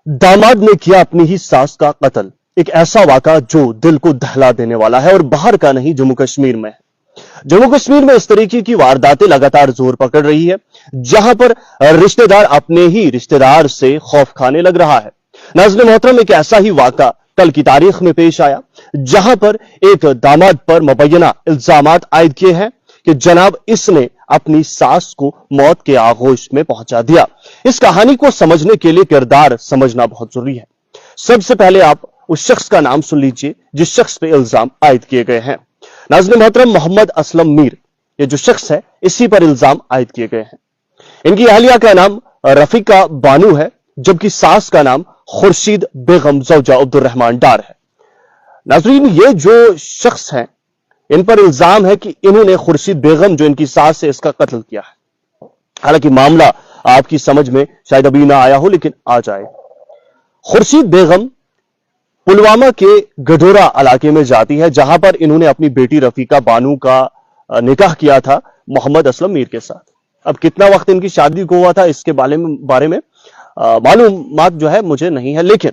दामाद ने किया अपनी ही सास का कत्ल। एक ऐसा वाक़ा जो दिल को दहला देने वाला है और बाहर का नहीं, जम्मू कश्मीर में है। जम्मू कश्मीर में इस तरीके की वारदातें लगातार जोर पकड़ रही है, जहां पर रिश्तेदार अपने ही रिश्तेदार से खौफ खाने लग रहा है। नाज़रीन मोहतरम, एक ऐसा ही वाक़ा कल की तारीख में पेश आया, जहां पर एक दामाद पर मुबैना इल्जामात आयद किए हैं कि जनाब इसने अपनी सास को मौत के आगोश में पहुंचा दिया। इस कहानी को समझने के लिए किरदार समझना बहुत जरूरी है। सबसे पहले आप उस शख्स का नाम सुन लीजिए जिस शख्स पे इल्जाम आयद किए गए हैं। नाज़रीन मोहतरम, मोहम्मद असलम मीर, ये जो शख्स है इसी पर इल्जाम आयद किए गए हैं। इनकी अहलिया का नाम रफीका बानू है, जबकि सास का नाम खुर्शीद बेगम ज़ौजा अब्दुल रहमान डार है। नाज़रीन, ये जो शख्स हैं इन पर इल्जाम है कि इन्होंने खुर्शीद बेगम जो इनकी सास है इसका कत्ल किया है। हालांकि मामला आपकी समझ में शायद अभी ना आया हो, लेकिन आ जाए। खुर्शीद बेगम पुलवामा के गडोरा इलाके में जाती है, जहां पर इन्होंने अपनी बेटी रफीका बानू का निकाह किया था मोहम्मद असलम मीर के साथ। अब कितना वक्त इनकी शादी को हुआ था इसके बारे में मालूमात जो है मुझे नहीं है, लेकिन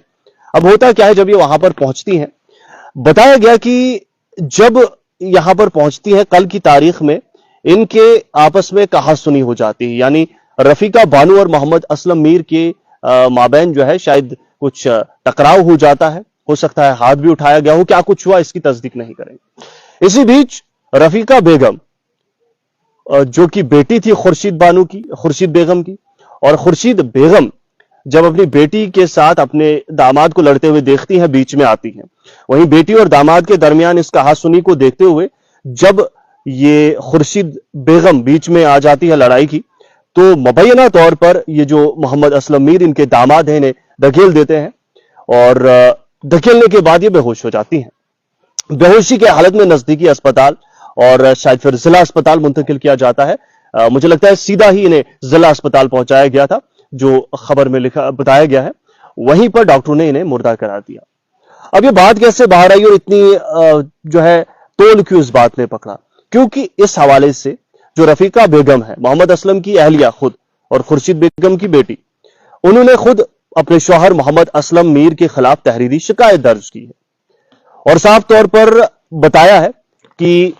अब होता क्या है, जब ये वहां पर पहुंचती हैं, बताया गया कि जब यहां पर पहुंचती है कल की तारीख में इनके आपस में कहासुनी हो जाती है। यानी रफीका बानू और मोहम्मद असलम मीर के माबैन जो है शायद कुछ टकराव हो जाता है, हो सकता है हाथ भी उठाया गया हो। क्या कुछ हुआ इसकी तस्दीक नहीं करेंगे। इसी बीच रफीका बेगम जो कि बेटी थी खुर्शीद बेगम की, और खुर्शीद बेगम जब अपनी बेटी के साथ अपने दामाद को लड़ते हुए देखती हैं, बीच में आती हैं। वहीं बेटी और दामाद के दरमियान इस कहासुनी को देखते हुए जब ये खुर्शीद बेगम बीच में आ जाती है लड़ाई की, तो मुबैना तौर पर ये जो मोहम्मद असलम मीर इनके दामाद हैं इन्हें धकेल देते हैं, और धकेलने के बाद ये बेहोश हो जाती हैं। बेहोशी के हालत में नजदीकी अस्पताल और शायद फिर जिला अस्पताल मुंतकिल किया जाता है। मुझे लगता है सीधा ही इन्हें जिला अस्पताल पहुंचाया गया था, जो खबर में बताया गया है। वहीं पर डॉक्टरों ने इन्हें मुर्दा करार दिया। अब ये बात कैसे बाहर आई और इतनी जो है तोल क्यों इस बात ने पकड़ा, क्योंकि इस हवाले से जो रफीका बेगम है, मोहम्मद असलम की अहलिया खुद और खुर्शीद बेगम की बेटी, उन्होंने खुद अपने शौहर मोहम्मद असलम मीर के खिलाफ तहरीरी शिकायत दर्ज की है और साफ तौर पर बताया है कि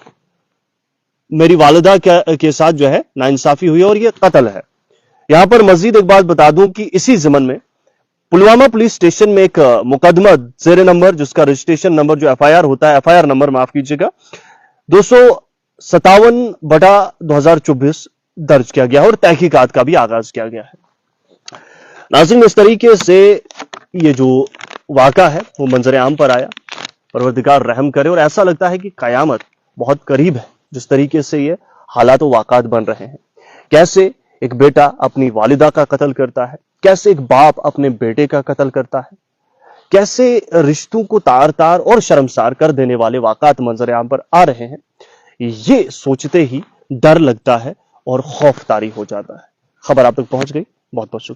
मेरी वालिदा के साथ जो है नाइंसाफी हुई और ये कत्ल है। यहां पर मजीद एक बात बता दूं कि इसी ज़मन में पुलवामा पुलिस स्टेशन में एक मुकदमा जेर नंबर, जिसका रजिस्ट्रेशन नंबर जो एफआईआर होता है, एफआईआर नंबर माफ कीजिएगा 257/2024 दर्ज किया गया और तहकीकात का भी आगाज किया गया है। नाज़रीन, इस तरीके से ये जो वाक़ा है वो मंजर आम पर आया। परवरदिगार रहम करे, और ऐसा लगता है कि कयामत बहुत करीब है जिस तरीके से ये हालात वाक़ात बन रहे हैं। कैसे एक बेटा अपनी वालिदा का कत्ल करता है, कैसे एक बाप अपने बेटे का कत्ल करता है, कैसे रिश्तों को तार तार और शर्मसार कर देने वाले वाक़ात मंजर आम पर आ रहे हैं। ये सोचते ही डर लगता है और खौफ तारी हो जाता है। खबर आप तक पहुंच गई, बहुत बहुत शुक्रिया।